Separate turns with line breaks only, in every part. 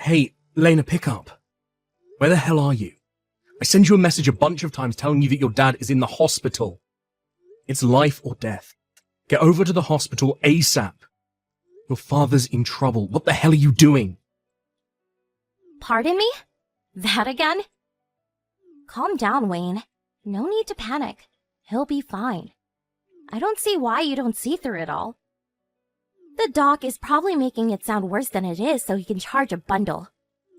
Hey, Lena, pick up. Where the hell are you? I send you a message a bunch of times telling you that your dad is in the hospital. It's life or death. Get over to the hospital ASAP. Your father's in trouble. What the hell are you doing?
Pardon me? That again? Calm down, Wayne. No need to panic. He'll be fine. I don't see why you don't see through it all. The doc is probably making it sound worse than it is so he can charge a bundle.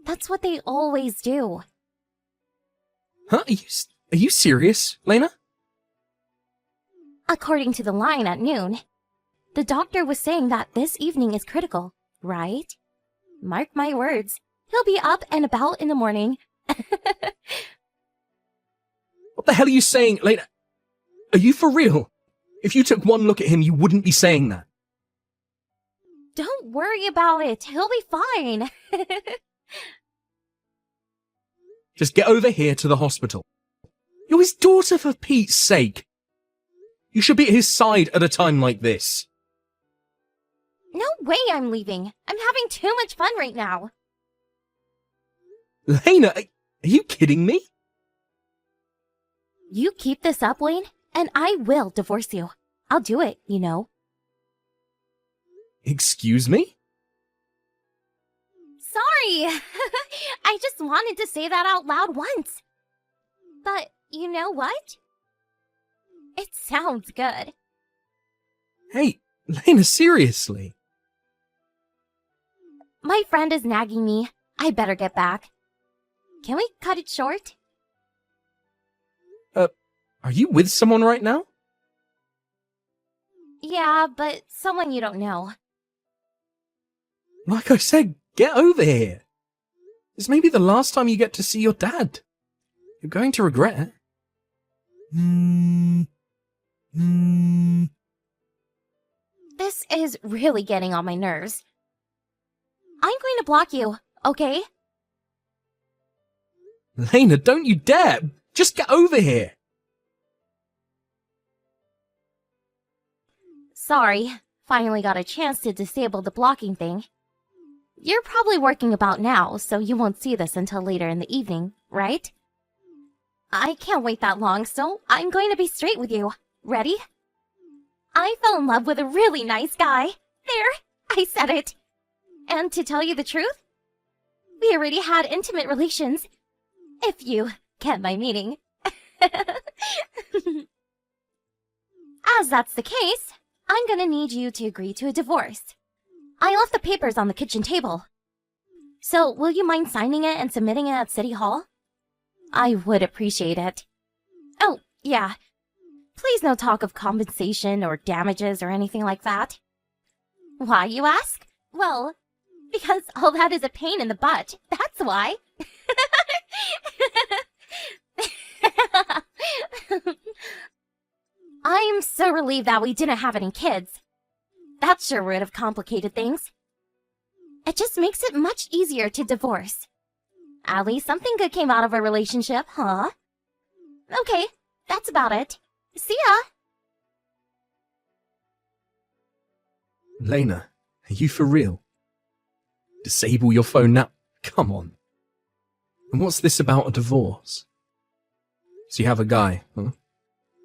That's what they always do.
Huh? Are you serious, Lena?
According to the line at noon, the doctor was saying that this evening is critical, right? Mark my words, he'll be up and about in the morning.
What the hell are you saying, Lena? Are you for real? If you took one look at him, you wouldn't be saying that.
Don't worry about it, he'll be fine.
Just get over here to the hospital. You're his daughter, for Pete's sake. You should be at his side at a time like this.
No way I'm leaving. I'm having too much fun right now.
Lena, are you kidding me?
You keep this up, Wayne, and I will divorce you. I'll do it, you know.
Excuse me?
Sorry! I just wanted to say that out loud once. But you know what? It sounds good.
Hey, Lena, seriously.
My friend is nagging me. I better get back. Can we cut it short?
Are you with someone right now?
Yeah, but someone you don't know.
Like I said, get over here. This may be the last time you get to see your dad. You're going to regret it.
This is really getting on my nerves. I'm going to block you, okay?
Lena, don't you dare! Just get over here!
Sorry, finally got a chance to disable the blocking thing. You're probably working about now, so you won't see this until later in the evening, right? I can't wait that long, so I'm going to be straight with you. Ready? I fell in love with a really nice guy. There, I said it. And to tell you the truth, we already had intimate relations. If you get my meaning. As that's the case, I'm gonna need you to agree to a divorce. I left the papers on the kitchen table. So, will you mind signing it and submitting it at City Hall? I would appreciate it. Oh, yeah. Please no talk of compensation or damages or anything like that. Why, you ask? Well, because all that is a pain in the butt. That's why. I'm so relieved that we didn't have any kids. That sure would have complicated things. It just makes it much easier to divorce. At least something good came out of a relationship, huh? Okay, that's about it. See ya!
Lena, are you for real? Disable your phone now? Come on. And what's this about a divorce? So you have a guy, huh?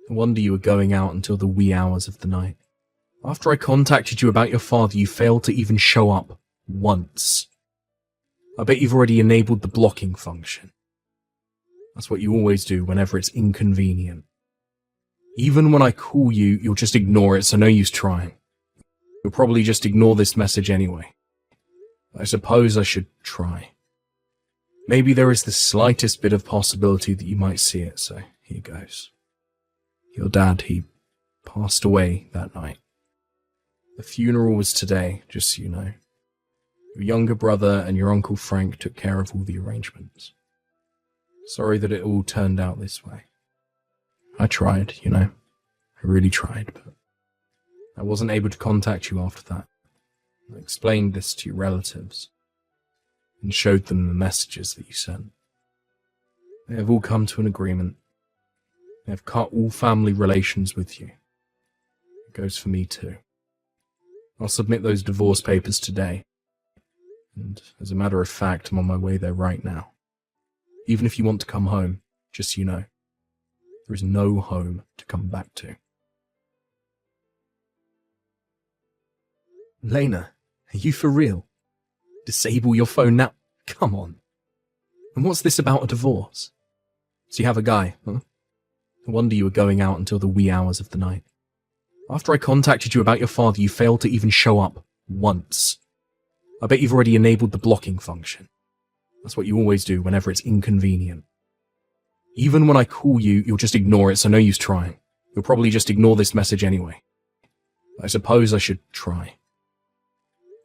No wonder you were going out until the wee hours of the night. After I contacted you about your father, you failed to even show up once. I bet you've already enabled the blocking function. That's what you always do whenever it's inconvenient. Even when I call you, you'll just ignore it, so no use trying. You'll probably just ignore this message anyway. I suppose I should try. Maybe there is the slightest bit of possibility that you might see it, so here goes. Your dad, he passed away that night. The funeral was today, just so you know. Your younger brother and your Uncle Frank took care of all the arrangements. Sorry that it all turned out this way. I tried, you know. I really tried, but I wasn't able to contact you after that. I explained this to your relatives and showed them the messages that you sent. They have all come to an agreement. They have cut all family relations with you. It goes for me too. I'll submit those divorce papers today, And as a matter of fact, I'm on my way there right now. Even if you want to come home, just so you know, there is no home to come back to. Lena, are you for real? Disable your phone now? Come on. And what's this about a divorce? So you have a guy, huh? No wonder you were going out until the wee hours of the night. After I contacted you about your father, you failed to even show up once. I bet you've already enabled the blocking function. That's what you always do whenever it's inconvenient. Even when I call you, you'll just ignore it, so no use trying. You'll probably just ignore this message anyway. I suppose I should try.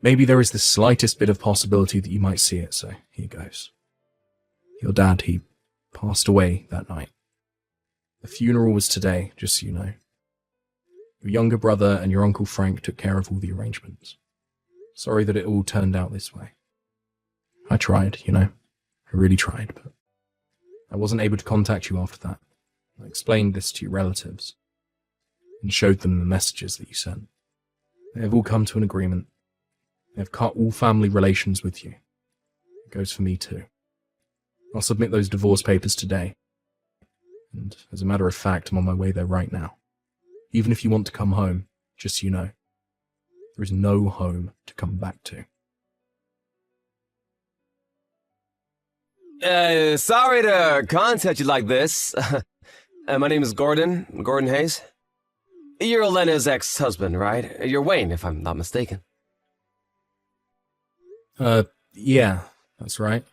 Maybe there is the slightest bit of possibility that you might see it, so here goes. Your dad, he passed away that night. The funeral was today, just so you know. Your younger brother and your Uncle Frank took care of all the arrangements. Sorry that it all turned out this way. I tried, you know. I really tried, but I wasn't able to contact you after that. I explained this to your relatives and showed them the messages that you sent. They have all come to an agreement. They have cut all family relations with you. It goes for me too. I'll submit those divorce papers today. And as a matter of fact, I'm on my way there right now. Even if you want to come home, just so you know, there is no home to come back to.
Sorry to contact you like this. My name is Gordon Hayes. You're Lena's ex-husband, right? You're Wayne, if I'm not mistaken.
Yeah, that's right.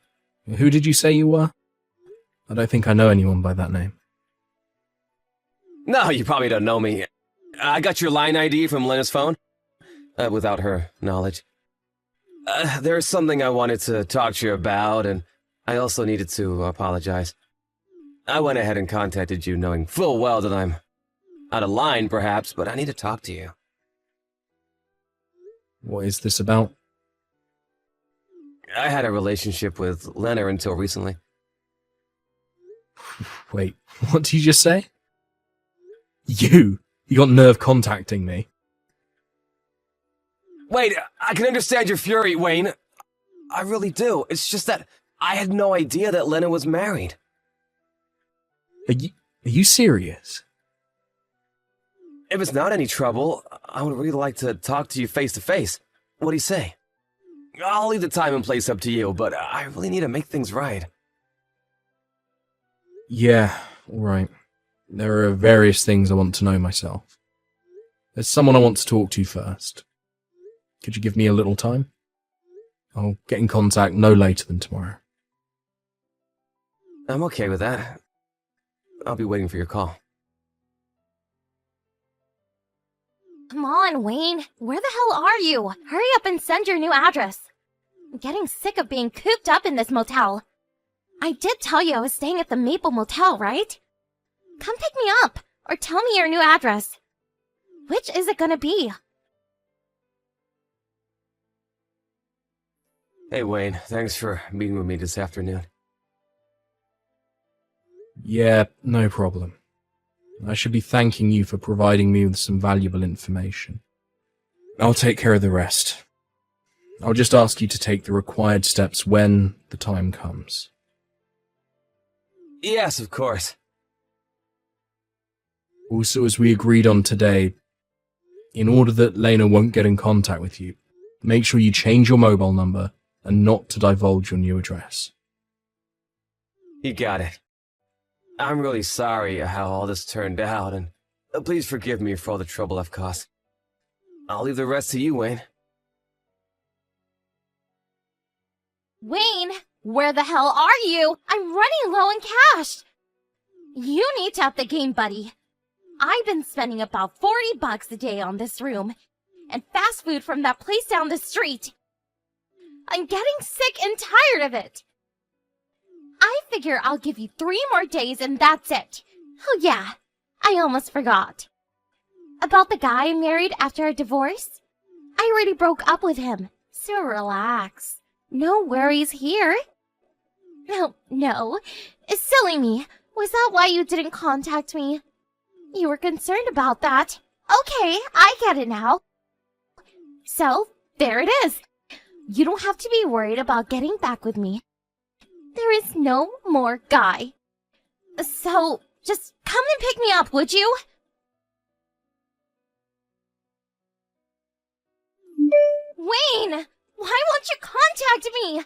Who did you say you were? I don't think I know anyone by that name.
No, you probably don't know me. I got your line ID from Lena's phone, without her knowledge. There's something I wanted to talk to you about, and I also needed to apologize. I went ahead and contacted you knowing full well that I'm out of line, perhaps, but I need to talk to you.
What is this about?
I had a relationship with Lena until recently.
Wait, what did you just say? You got nerve contacting me.
Wait, I can understand your fury, Wayne. I really do. It's just that I had no idea that Lena was married.
Are you serious?
If it's not any trouble, I would really like to talk to you face to face. What do you say? I'll leave the time and place up to you, but I really need to make things right.
Yeah, alright. There are various things I want to know myself. There's someone I want to talk to first. Could you give me a little time? I'll get in contact no later than tomorrow.
I'm okay with that. I'll be waiting for your call.
Come on, Wayne. Where the hell are you? Hurry up and send your new address. I'm getting sick of being cooped up in this motel. I did tell you I was staying at the Maple Motel, right? Come pick me up, or tell me your new address. Which is it gonna be?
Hey, Wayne. Thanks for meeting with me this afternoon.
Yeah, no problem. I should be thanking you for providing me with some valuable information. I'll take care of the rest. I'll just ask you to take the required steps when the time comes.
Yes, of course.
Also, as we agreed on today, in order that Lena won't get in contact with you, make sure you change your mobile number and not to divulge your new address.
You got it. I'm really sorry how all this turned out, and please forgive me for all the trouble I've caused. I'll leave the rest to you, Wayne.
Wayne, where the hell are you? I'm running low on cash. You need to up the game, buddy. I've been spending about $40 a day on this room and fast food from that place down the street. I'm getting sick and tired of it. I figure I'll give you 3 more days and that's it. Oh yeah, I almost forgot. About the guy I married after a divorce? I already broke up with him, so relax. No worries here. No. It's silly me. Was that why you didn't contact me? You were concerned about that. Okay, I get it now. So, there it is. You don't have to be worried about getting back with me. There is no more guy. So, just come and pick me up, would you? Wayne! Why won't you contact me?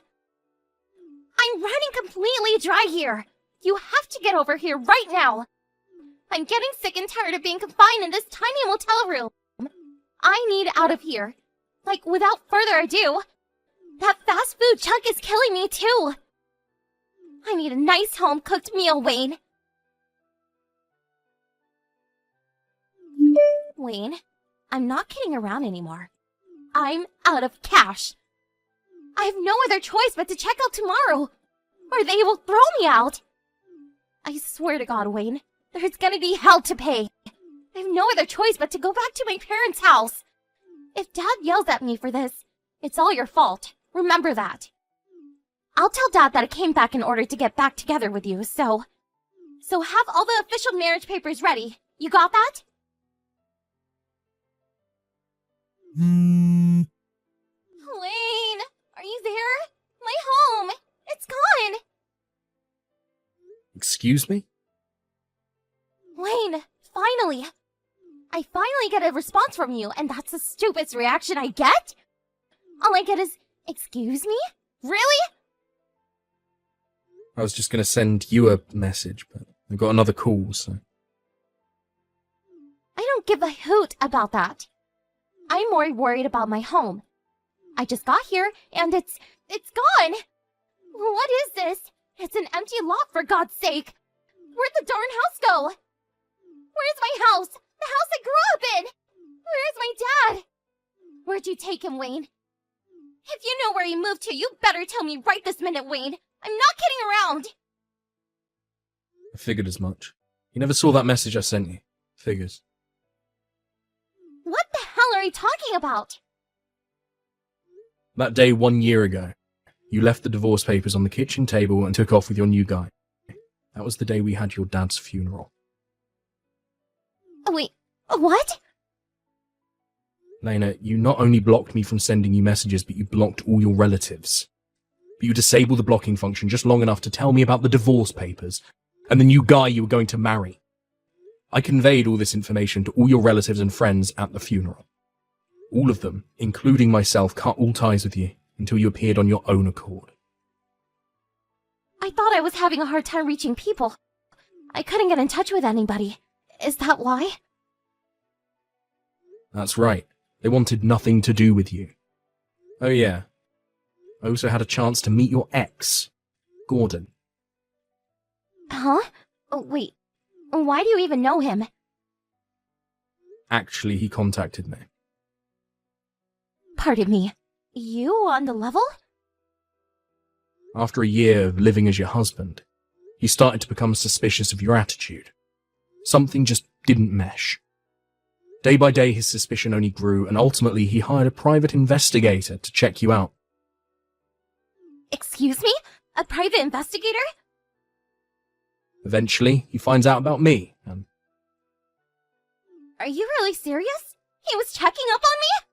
I'm running completely dry here. You have to get over here right now. I'm getting sick and tired of being confined in this tiny motel room. I need out of here. Like, without further ado, that fast food junk is killing me too. I need a nice home-cooked meal, Wayne. Wayne, I'm not kidding around anymore. I'm out of cash. I have no other choice but to check out tomorrow, or they will throw me out. I swear to God, Wayne, there's gonna be hell to pay. I have no other choice but to go back to my parents' house. If Dad yells at me for this, it's all your fault. Remember that. I'll tell Dad that I came back in order to get back together with you, so have all the official marriage papers ready. You got that? Wayne, are you there? My home! It's gone!
Excuse me?
Wayne, finally! I finally get a response from you, and that's the stupidest reaction I get? All I get is, excuse me? Really?
I was just going to send you a message, but I got another call, so...
I don't give a hoot about that. I'm more worried about my home. I just got here, and it's gone! What is this? It's an empty lot, for God's sake! Where'd the darn house go? Where's my house? The house I grew up in! Where's my dad? Where'd you take him, Wayne? If you know where he moved to, you better tell me right this minute, Wayne. I'm not kidding around.
I figured as much. You never saw that message I sent you. Figures.
What the hell are you talking about?
That day 1 year ago, you left the divorce papers on the kitchen table and took off with your new guy. That was the day we had your dad's funeral.
Wait, what?
Lena, you not only blocked me from sending you messages, but you blocked all your relatives. But you disabled the blocking function just long enough to tell me about the divorce papers and the new guy you were going to marry. I conveyed all this information to all your relatives and friends at the funeral. All of them, including myself, cut all ties with you until you appeared on your own accord.
I thought I was having a hard time reaching people. I couldn't get in touch with anybody. Is that why?
That's right. They wanted nothing to do with you. Oh yeah. I also had a chance to meet your ex, Gordon.
Huh? Oh, wait. Why do you even know him?
Actually, he contacted me.
Pardon me. You on the level?
After a year of living as your husband, he started to become suspicious of your attitude. Something just didn't mesh. Day by day, his suspicion only grew, and ultimately he hired a private investigator to check you out.
Excuse me? A private investigator?
Eventually, he finds out about me, and
Are you really serious? He was checking up on me?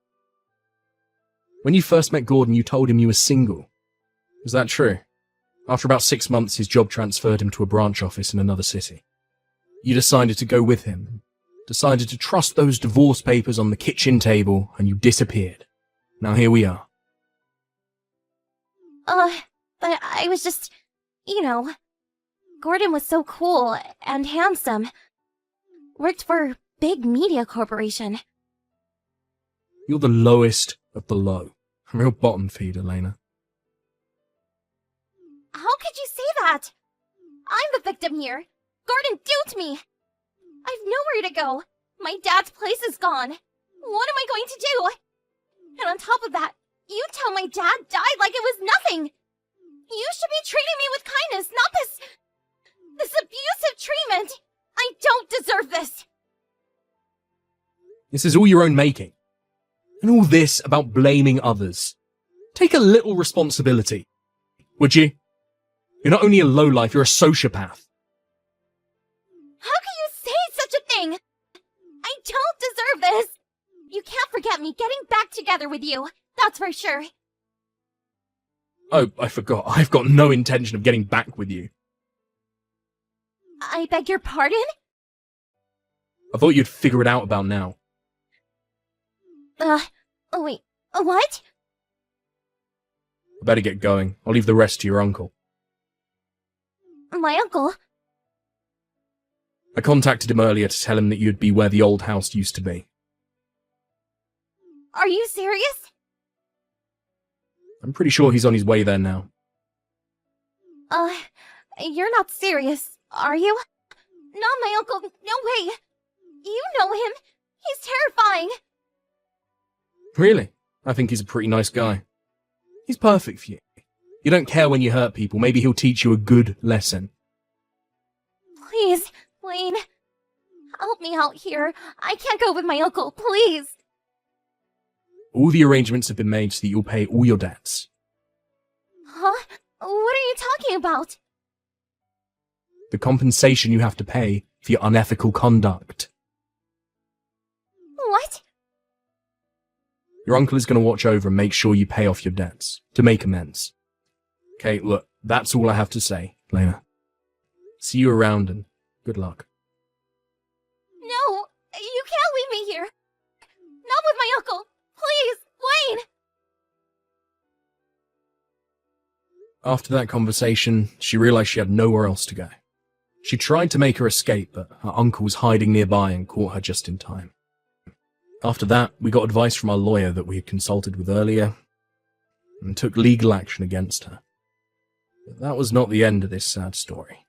when you first met Gordon, you told him you were single. Was that true? After about 6 months, his job transferred him to a branch office in another city. You decided to go with him, decided to trust those divorce papers on the kitchen table, and you disappeared. Now here we are.
But I was just, Gordon was so cool and handsome. Worked for a big media corporation.
You're the lowest of the low. A real bottom feeder, Lena.
How could you say that? I'm the victim here. Gordon duped me. I've nowhere to go. My dad's place is gone. What am I going to do? And on top of that, you tell my dad died like it was nothing. You should be treating me with kindness, not this abusive treatment. I don't deserve this.
This is all your own making. And all this about blaming others. Take a little responsibility. Would you? You're not only a lowlife, you're a sociopath.
How can you say such a thing? I don't deserve this. You can't forget me getting back together with you. That's for sure.
Oh, I forgot. I've got no intention of getting back with you.
I beg your pardon?
I thought you'd figure it out about now.
Wait, what?
I better get going. I'll leave the rest to your uncle.
My uncle?
I contacted him earlier to tell him that you'd be where the old house used to be.
Are you serious?
I'm pretty sure he's on his way there now.
You're not serious, are you? Not my uncle, no way! You know him! He's terrifying!
Really? I think he's a pretty nice guy. He's perfect for you. You don't care when you hurt people. Maybe he'll teach you a good lesson.
Please, Lane. Help me out here. I can't go with my uncle, please.
All the arrangements have been made so that you'll pay all your debts.
Huh? What are you talking about?
The compensation you have to pay for your unethical conduct.
What?
Your uncle is going to watch over and make sure you pay off your debts, to make amends. Okay, look, that's all I have to say, Lena. See you around and good luck.
No, you can't leave me here. Not with my uncle. Please, Lane!
After that conversation, she realized she had nowhere else to go. She tried to make her escape, but her uncle was hiding nearby and caught her just in time. After that, we got advice from our lawyer that we had consulted with earlier, and took legal action against her. But that was not the end of this sad story.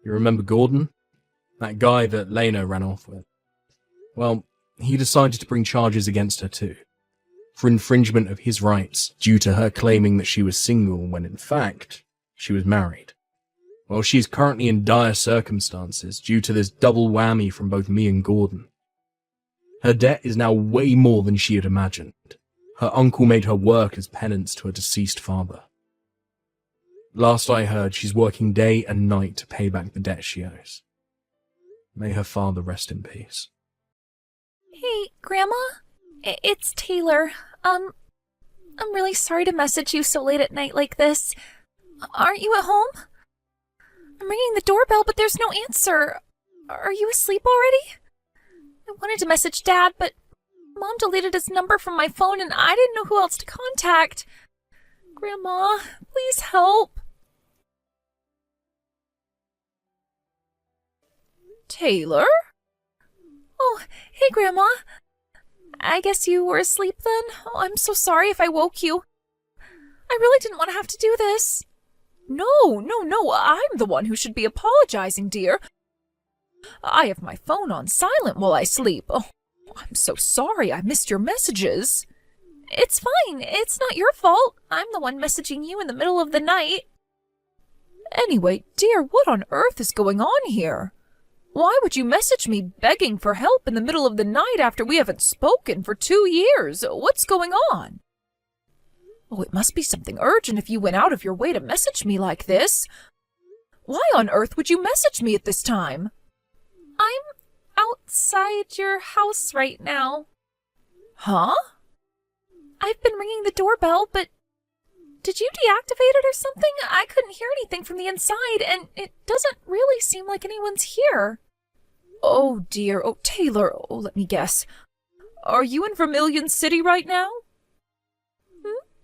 You remember Gordon? That guy that Lena ran off with? Well, he decided to bring charges against her too, for infringement of his rights due to her claiming that she was single when in fact, she was married. Well, she is currently in dire circumstances due to this double whammy from both me and Gordon. Her debt is now way more than she had imagined. Her uncle made her work as penance to her deceased father. Last I heard, she's working day and night to pay back the debt she owes. May her father rest in peace.
Hey, Grandma? It's Taylor. I'm really sorry to message you so late at night like this. Aren't you at home? I'm ringing the doorbell, but there's no answer. Are you asleep already? I wanted to message Dad, but Mom deleted his number from my phone and I didn't know who else to contact. Grandma, please help. Taylor? Oh, hey, Grandma. I guess you were asleep then? Oh, I'm so sorry if I woke you. I really didn't want to have to do this. No, I'm the one who should be apologizing, dear. I have my phone on silent while I sleep. Oh, I'm so sorry I missed your messages. It's fine. It's not your fault. I'm the one messaging you in the middle of the night. Anyway, dear, what on earth is going on here? Why would you message me begging for help in the middle of the night after we haven't spoken for 2 years? What's going on? Oh, it must be something urgent if you went out of your way to message me like this. Why on earth would you message me at this time? I'm outside your house right now. Huh? I've been ringing the doorbell, but did you deactivate it or something? I couldn't hear anything from the inside, and it doesn't really seem like anyone's here. Oh, dear. Oh, Taylor. Oh, let me guess. Are you in Vermilion City right now?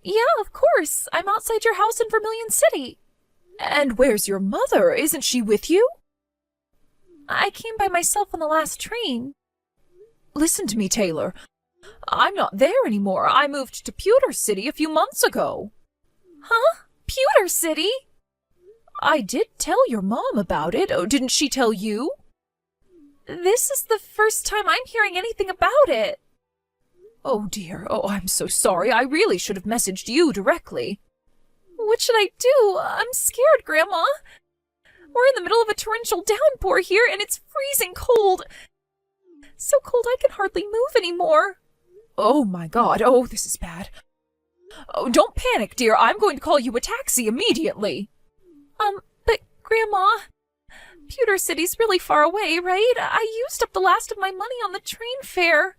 Yeah, of course. I'm outside your house in Vermilion City. And where's your mother? Isn't she with you? I came by myself on the last train. Listen to me, Taylor. I'm not there anymore. I moved to Pewter City a few months ago. Huh? Pewter City? I did tell your mom about it. Oh, didn't she tell you? This is the first time I'm hearing anything about it. Oh, dear. Oh, I'm so sorry. I really should have messaged you directly. What should I do? I'm scared, Grandma. We're in the middle of a torrential downpour here, and it's freezing cold. So cold I can hardly move anymore. Oh, my God. Oh, this is bad. Oh, don't panic, dear. I'm going to call you a taxi immediately. But, Grandma, Pewter City's really far away, right? I used up the last of my money on the train fare.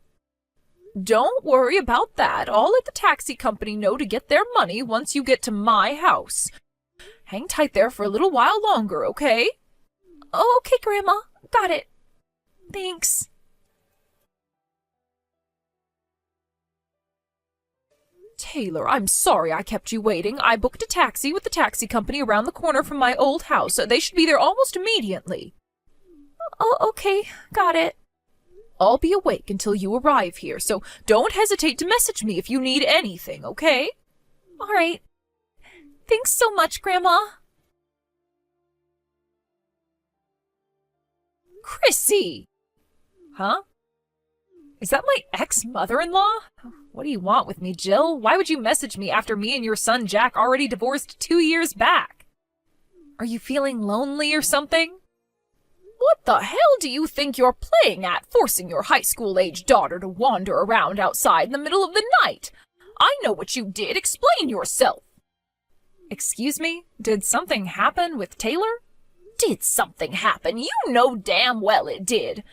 Don't worry about that. I'll let the taxi company know to get their money once you get to my house. Hang tight there for a little while longer, okay? Okay, Grandma. Got it. Thanks. Taylor, I'm sorry I kept you waiting. I booked a taxi with the taxi company around the corner from my old house. They should be there almost immediately. Oh, okay. Got it. I'll be awake until you arrive here, so don't hesitate to message me if you need anything, okay? All right. Thanks so much, Grandma. Chrissy! Huh? Is that my ex-mother-in-law? What do you want with me, Jill? Why would you message me after me and your son Jack already divorced 2 years back? Are you feeling lonely or something? What the hell do you think you're playing at, forcing your high school-age daughter to wander around outside in the middle of the night? I know what you did. Explain yourself. Excuse me? Did something happen with Taylor? Did something happen? You know damn well it did.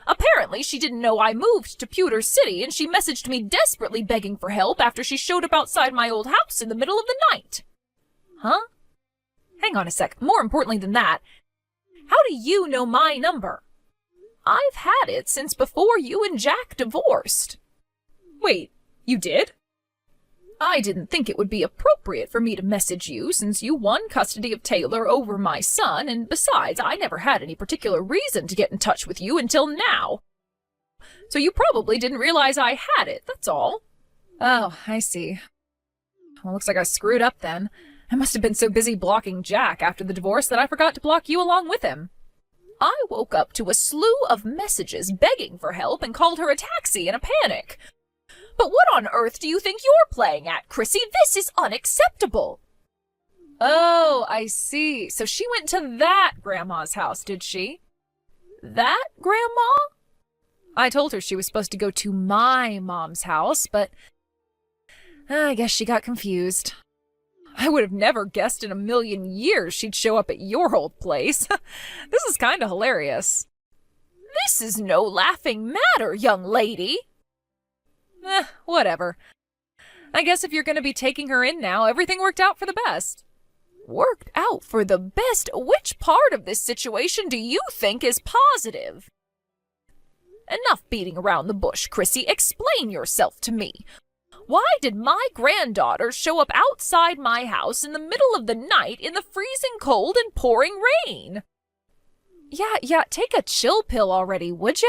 Apparently, she didn't know I moved to Pewter City, and she messaged me desperately begging for help after she showed up outside my old house in the middle of the night. Huh? Hang on a sec. More importantly than that, how do you know my number? I've had it since before you and Jack divorced. Wait, you did? I didn't think it would be appropriate for me to message you since you won custody of Taylor over my son, and besides, I never had any particular reason to get in touch with you until now. So you probably didn't realize I had it, that's all. Oh, I see. Well, looks like I screwed up then. I must have been so busy blocking Jack after the divorce that I forgot to block you along with him. I woke up to a slew of messages begging for help and called her a taxi in a panic. But what on earth do you think you're playing at, Chrissy? This is unacceptable. Oh, I see. So she went to that grandma's house, did she? That grandma? I told her she was supposed to go to my mom's house, but I guess she got confused. I would have never guessed in a million years she'd show up at your old place. This is kind of hilarious. This is no laughing matter, young lady. Whatever. I guess if you're going to be taking her in now, everything worked out for the best. Worked out for the best? Which part of this situation do you think is positive? Enough beating around the bush, Chrissy. Explain yourself to me. Why did my granddaughter show up outside my house in the middle of the night in the freezing cold and pouring rain? Yeah, take a chill pill already, would ya?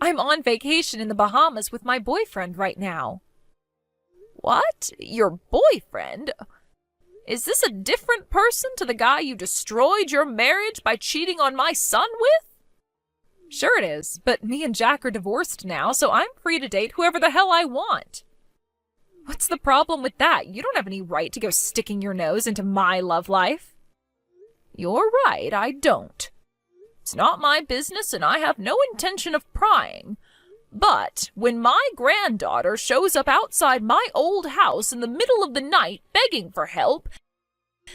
I'm on vacation in the Bahamas with my boyfriend right now. What? Your boyfriend? Is this a different person to the guy you destroyed your marriage by cheating on my son with? Sure it is, but me and Jack are divorced now, so I'm free to date whoever the hell I want. What's the problem with that? You don't have any right to go sticking your nose into my love life. You're right, I don't. It's not my business and I have no intention of prying. But when my granddaughter shows up outside my old house in the middle of the night begging for help,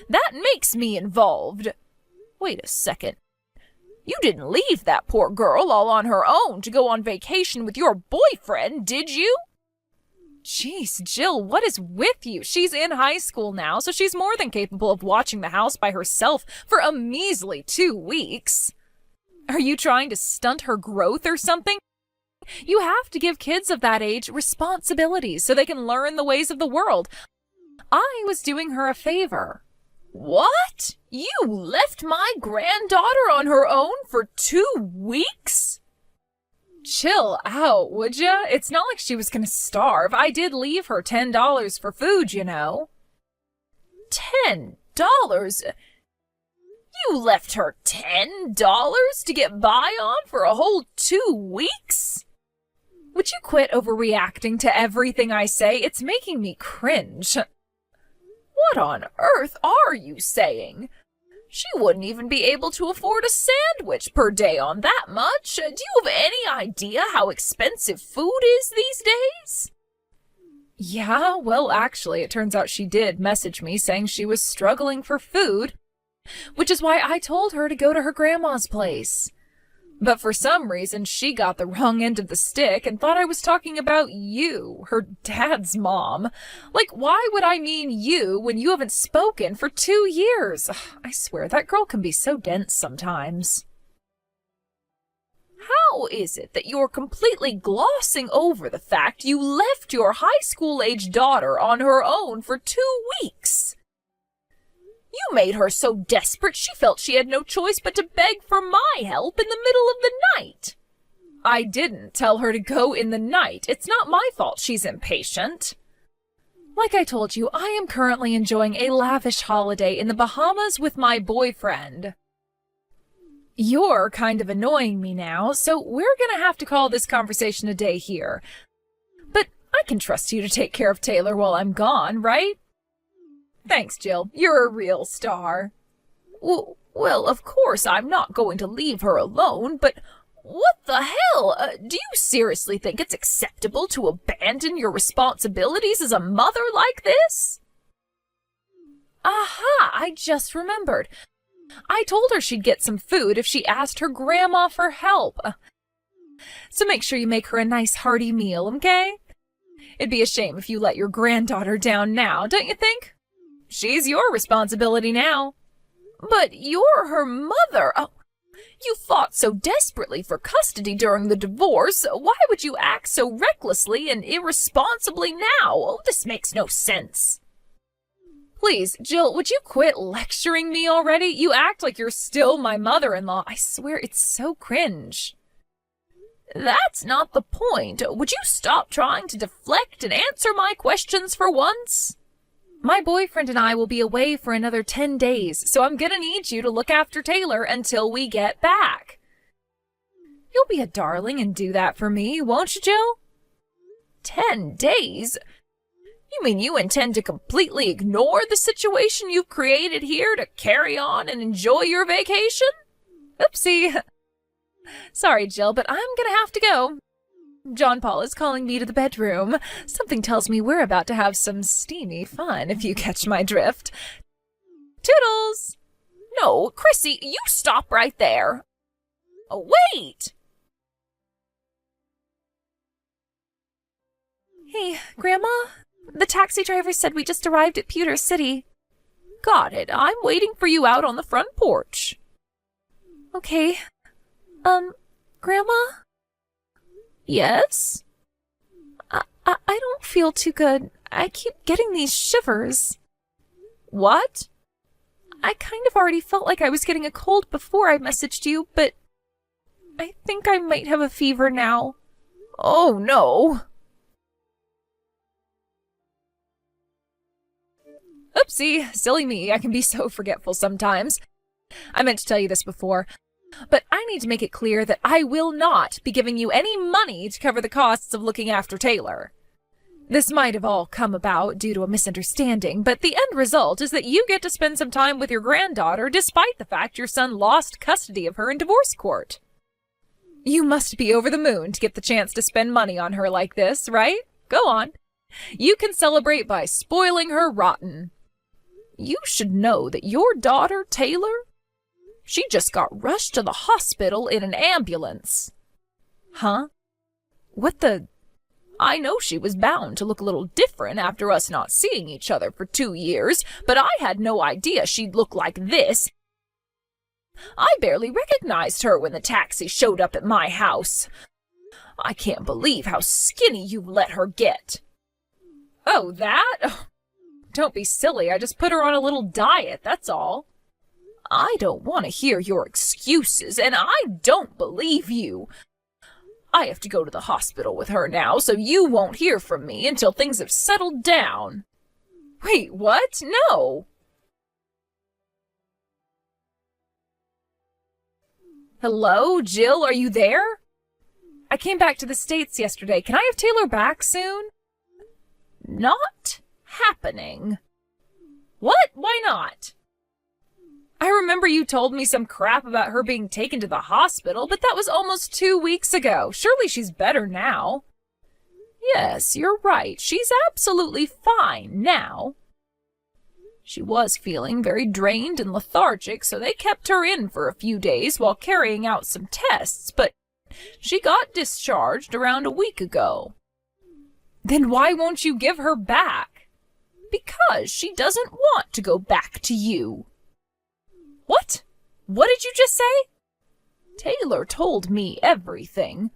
that makes me involved. Wait a second. You didn't leave that poor girl all on her own to go on vacation with your boyfriend, did you? Jeez, Jill, what is with you? She's in high school now, so she's more than capable of watching the house by herself for a measly 2 weeks. Are you trying to stunt her growth or something? You have to give kids of that age responsibilities so they can learn the ways of the world. I was doing her a favor. What? You left my granddaughter on her own for 2 weeks? Chill out, would ya? It's not like she was gonna starve. I did leave her $10 for food, you know. $10? You left her $10 to get by on for a whole 2 weeks? Would you quit overreacting to everything I say? It's making me cringe. What on earth are you saying? She wouldn't even be able to afford a sandwich per day on that much. Do you have any idea how expensive food is these days? Yeah, well, actually, it turns out she did message me saying she was struggling for food, which is why I told her to go to her grandma's place. But for some reason, she got the wrong end of the stick and thought I was talking about you, her dad's mom. Like, why would I mean you when you haven't spoken for 2 years? I swear, that girl can be so dense sometimes. How is it that you're completely glossing over the fact you left your high school-age daughter on her own for 2 weeks? You made her so desperate she felt she had no choice but to beg for my help in the middle of the night. I didn't tell her to go in the night. It's not my fault she's impatient. Like I told you, I am currently enjoying a lavish holiday in the Bahamas with my boyfriend. You're kind of annoying me now, so we're gonna have to call this conversation a day here. But I can trust you to take care of Taylor while I'm gone, right? Thanks, Jill. You're a real star. Well, of course I'm not going to leave her alone, but what the hell? Do you seriously think it's acceptable to abandon your responsibilities as a mother like this? Aha, I just remembered. I told her she'd get some food if she asked her grandma for help. So make sure you make her a nice hearty meal, okay? It'd be a shame if you let your granddaughter down now, don't you think? She's your responsibility now. But you're her mother. Oh, you fought so desperately for custody during the divorce. Why would you act so recklessly and irresponsibly now? Oh, this makes no sense. Please, Jill, would you quit lecturing me already? You act like you're still my mother-in-law. I swear it's so cringe. That's not the point. Would you stop trying to deflect and answer my questions for once? My boyfriend and I will be away for another 10 days, so I'm gonna need you to look after Taylor until we get back. You'll be a darling and do that for me, won't you, Jill? 10 days? You mean you intend to completely ignore the situation you've created here to carry on and enjoy your vacation? Oopsie. Sorry, Jill, but I'm gonna have to go. John Paul is calling me to the bedroom. Something tells me we're about to have some steamy fun, if you catch my drift. Toodles! No, Chrissy, you stop right there. Oh, wait! Hey, Grandma? The taxi driver said we just arrived at Pewter City. Got it. I'm waiting for you out on the front porch. Okay. Grandma? Yes? I don't feel too good. I keep getting these shivers. What? I kind of already felt like I was getting a cold before I messaged you, but I think I might have a fever now. Oh, no. Oopsie, silly me. I can be so forgetful sometimes. I meant to tell you this before. But I need to make it clear that I will not be giving you any money to cover the costs of looking after Taylor. This might have all come about due to a misunderstanding, but the end result is that you get to spend some time with your granddaughter despite the fact your son lost custody of her in divorce court. You must be over the moon to get the chance to spend money on her like this, right? Go on. You can celebrate by spoiling her rotten. You should know that your daughter, Taylor, she just got rushed to the hospital in an ambulance. Huh? What the... I know she was bound to look a little different after us not seeing each other for 2 years, but I had no idea she'd look like this. I barely recognized her when the taxi showed up at my house. I can't believe how skinny you let her get. Oh, that? Oh, don't be silly. I just put her on a little diet, that's all. I don't want to hear your excuses, and I don't believe you. I have to go to the hospital with her now, so you won't hear from me until things have settled down. Wait, what? No. Hello, Jill, are you there? I came back to the States yesterday. Can I have Taylor back soon? Not happening. What? Why not? I remember you told me some crap about her being taken to the hospital, but that was almost 2 weeks ago. Surely she's better now. Yes, you're right. She's absolutely fine now. She was feeling very drained and lethargic, so they kept her in for a few days while carrying out some tests, but she got discharged around a week ago. Then why won't you give her back? Because she doesn't want to go back to you. What? What did you just say? Taylor told me everything.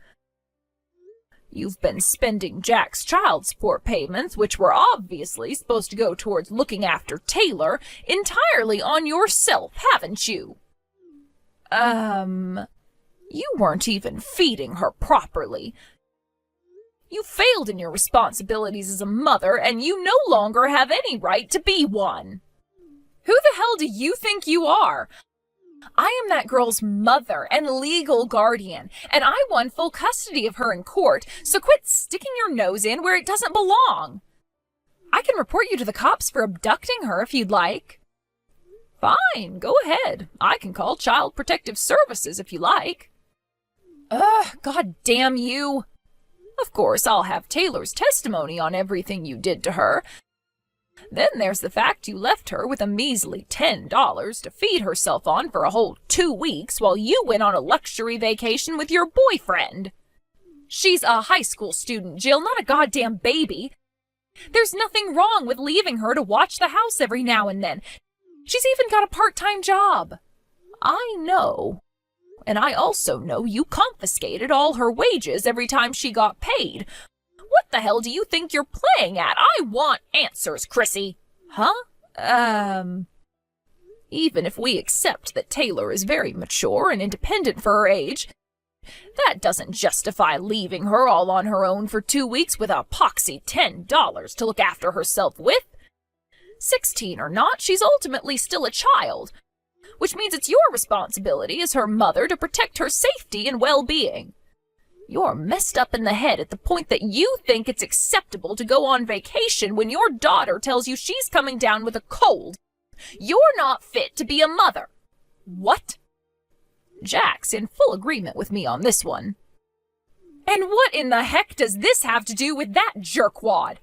You've been spending Jack's child support payments, which were obviously supposed to go towards looking after Taylor, entirely on yourself, haven't you? You weren't even feeding her properly. You failed in your responsibilities as a mother, and you no longer have any right to be one. Who the hell do you think you are? I am that girl's mother and legal guardian, and I won full custody of her in court, so quit sticking your nose in where it doesn't belong. I can report you to the cops for abducting her if you'd like. Fine, go ahead. I can call Child Protective Services if you like. God damn you. Of course, I'll have Taylor's testimony on everything you did to her. Then there's the fact you left her with a measly $10 to feed herself on for a whole 2 weeks while you went on a luxury vacation with your boyfriend. She's a high school student, Jill, not a goddamn baby. There's nothing wrong with leaving her to watch the house every now and then. She's even got a part-time job. I know. And I also know you confiscated all her wages every time she got paid. What the hell do you think you're playing at? I want answers, Chrissy. Huh? Even if we accept that Taylor is very mature and independent for her age, that doesn't justify leaving her all on her own for 2 weeks with a poxy $10 to look after herself with. 16 or not, she's ultimately still a child, which means it's your responsibility as her mother to protect her safety and well-being. You're messed up in the head at the point that you think it's acceptable to go on vacation when your daughter tells you she's coming down with a cold. You're not fit to be a mother. What? Jack's in full agreement with me on this one. And what in the heck does this have to do with that jerkwad?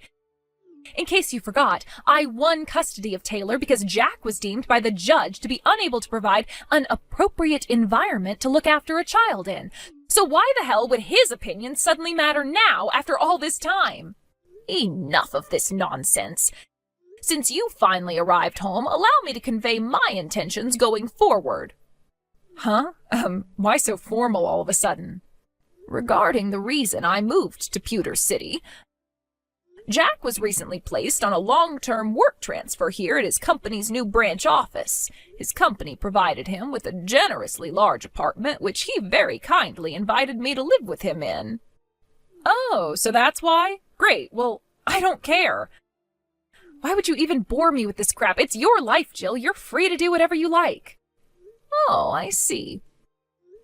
In case you forgot, I won custody of Taylor because Jack was deemed by the judge to be unable to provide an appropriate environment to look after a child in. So why the hell would his opinion suddenly matter now after all this time? Enough of this nonsense. Since you finally arrived home, allow me to convey my intentions going forward. Huh? Why so formal all of a sudden? Regarding the reason I moved to Pewter City, Jack was recently placed on a long-term work transfer here at his company's new branch office. His company provided him with a generously large apartment, which he very kindly invited me to live with him in. Oh, so that's why? Great, well, I don't care. Why would you even bore me with this crap? It's your life, Jill. You're free to do whatever you like. Oh, I see.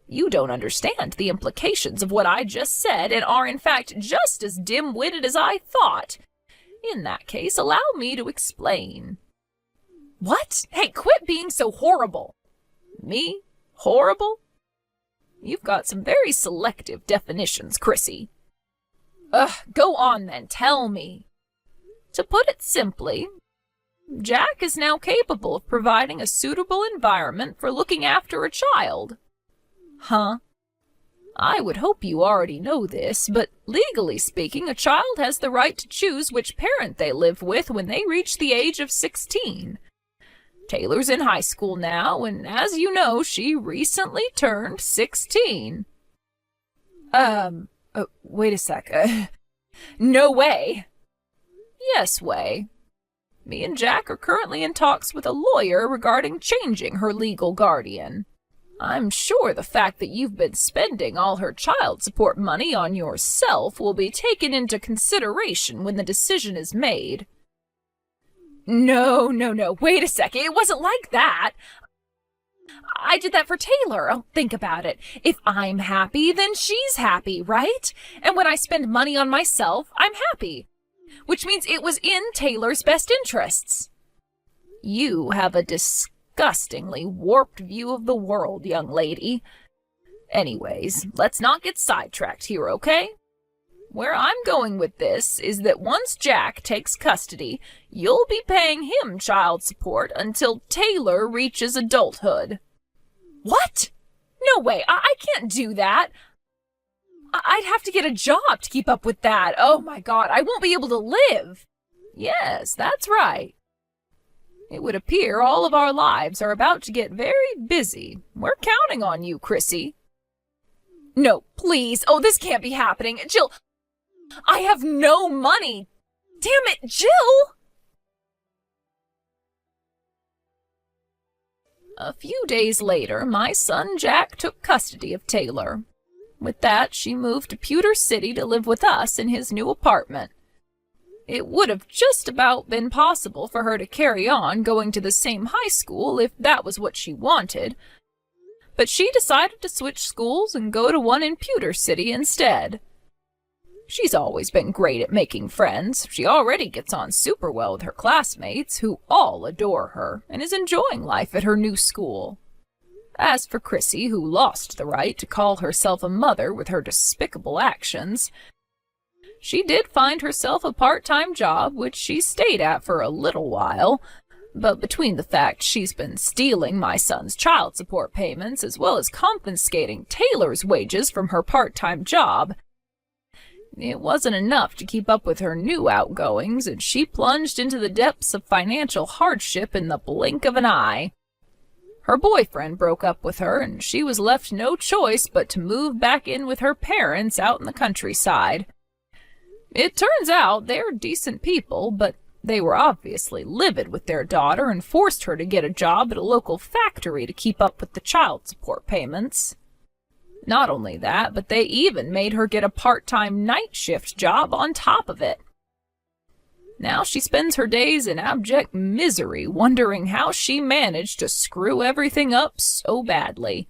You don't understand the implications of what I just said and are in fact just as dim-witted as I thought. In that case, allow me to explain. What? Hey, quit being so horrible. Me? Horrible? You've got some very selective definitions, Chrissy. Go on then, tell me. To put it simply, Jack is now capable of providing a suitable environment for looking after a child. Huh? I would hope you already know this, but legally speaking, a child has the right to choose which parent they live with when they reach the age of 16. Taylor's in high school now, and as you know, she recently turned 16. Wait a sec. No way. Yes way. Me and Jack are currently in talks with a lawyer regarding changing her legal guardian. I'm sure the fact that you've been spending all her child support money on yourself will be taken into consideration when the decision is made. No, wait a second, it wasn't like that. I did that for Taylor. Oh, think about it. If I'm happy, then she's happy, right? And when I spend money on myself, I'm happy. Which means it was in Taylor's best interests. You have a disgustingly warped view of the world, young lady. Anyways, let's not get sidetracked here, okay? Where I'm going with this is that once Jack takes custody, you'll be paying him child support until Taylor reaches adulthood. What? No way, I can't do that. I'd have to get a job to keep up with that. Oh my God, I won't be able to live. Yes, that's right. It would appear all of our lives are about to get very busy. We're counting on you, Chrissy. No, please. Oh, this can't be happening. Jill, I have no money. Damn it, Jill! A few days later, my son Jack took custody of Taylor. With that, she moved to Pewter City to live with us in his new apartment. It would have just about been possible for her to carry on going to the same high school if that was what she wanted, but she decided to switch schools and go to one in Pewter City instead. She's always been great at making friends. She already gets on super well with her classmates, who all adore her, and is enjoying life at her new school. As for Chrissy, who lost the right to call herself a mother with her despicable actions, she did find herself a part-time job, which she stayed at for a little while, but between the fact she's been stealing my son's child support payments as well as confiscating Taylor's wages from her part-time job, it wasn't enough to keep up with her new outgoings, and she plunged into the depths of financial hardship in the blink of an eye. Her boyfriend broke up with her, and she was left no choice but to move back in with her parents out in the countryside. It turns out they're decent people, but they were obviously livid with their daughter and forced her to get a job at a local factory to keep up with the child support payments. Not only that, but they even made her get a part-time night shift job on top of it. Now she spends her days in abject misery, wondering how she managed to screw everything up so badly.